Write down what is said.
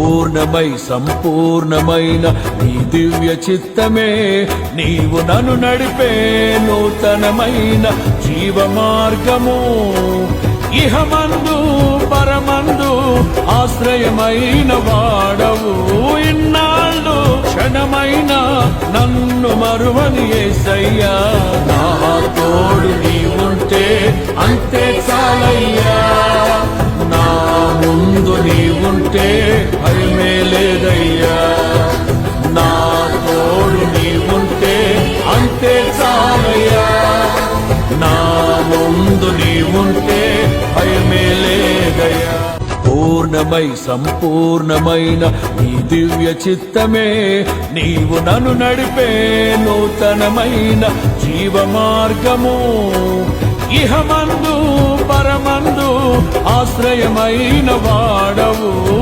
పూర్ణమై సంపూర్ణమైన నీ దివ్య చిత్తమే నీవు నన్ను నడిపే నూతనమైన జీవ మార్గము. ఇహమందు పరమందు ఆశ్రయమైన వాడవు. ఇన్నాళ్ళు క్షణమైన నన్ను మరువని యేసయ్యా. నా తోడు నీవుంటే అంతే చాలయ్యా. నా ముందు నీవుంటే భయమే లేదయ్యా. నా తోడు నీవుంటే అంతే చాలయ్యా. నా ముందు నీవుంటే భయమే లేదయ్యా. పూర్ణమై సంపూర్ణమైన నీ దివ్య చిత్తమే నీవు నన్ను నడిపే నూతనమైన జీవ మార్గము. ఇహమందు పరమందు ఆశ్రయమైన వాడవు.